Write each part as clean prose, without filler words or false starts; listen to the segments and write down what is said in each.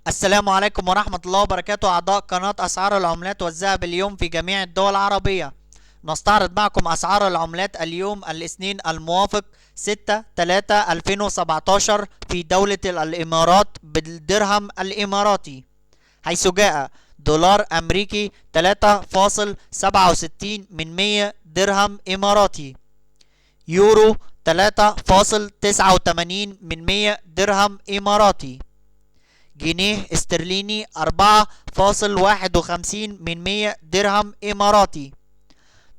السلام عليكم ورحمة الله وبركاته. أعضاء قناة أسعار العملات والذهب اليوم في جميع الدول العربية. نستعرض معكم أسعار العملات اليوم الاثنين الموافق 6/3/2017 في دولة الإمارات بالدرهم الإماراتي، حيث جاء دولار أمريكي 3.67 درهم إماراتي، يورو 3.89 درهم إماراتي، جنيه استرليني 4.51 درهم إماراتي،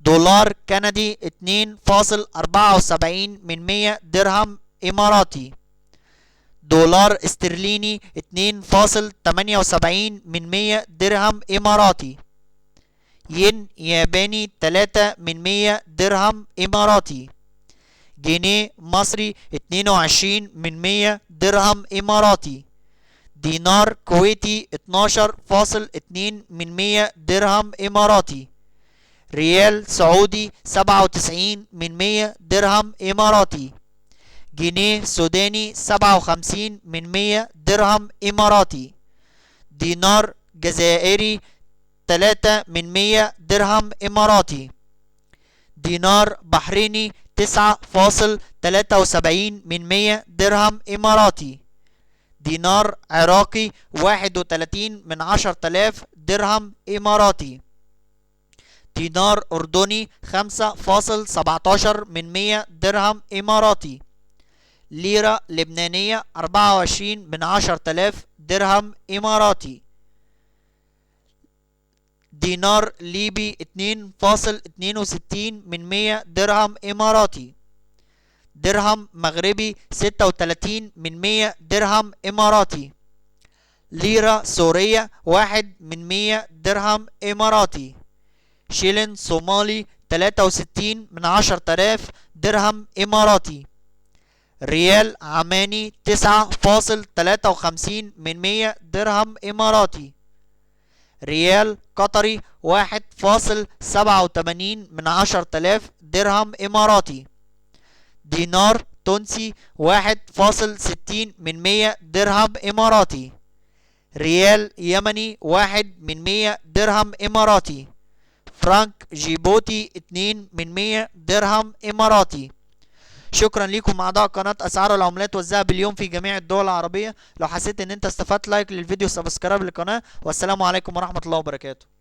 دولار كندي 2.74 درهم إماراتي، دولار استرليني 2.78 درهم إماراتي، ين ياباني 3 درهم إماراتي، جنيه مصري 22 درهم إماراتي، دينار كويتي 12.2 درهم إماراتي، ريال سعودي 97 درهم إماراتي، جنيه سوداني 57 درهم إماراتي، دينار جزائري 3 درهم إماراتي، دينار بحريني 9.73 درهم إماراتي، دينار عراقي 31 درهم إماراتي، دينار أردني 5.17 درهم إماراتي، ليرة لبنانية 24 درهم إماراتي، دينار ليبي 2.62 درهم إماراتي، درهم مغربي 36 درهم إماراتي، ليرة سورية 1 درهم إماراتي، شيلين صومالي 63 درهم إماراتي، ريال عماني 9.53 درهم إماراتي، ريال قطري 1.87 درهم إماراتي، دينار تونسي 1.60 درهم إماراتي، ريال يمني 1 درهم إماراتي، فرانك جيبوتي 2 درهم إماراتي. شكرا لكم اعضاء قناة اسعار العملات والذهب اليوم في جميع الدول العربية. لو حسيت ان انت استفدت لايك للفيديو، سبسكرايب للقناة، والسلام عليكم ورحمة الله وبركاته.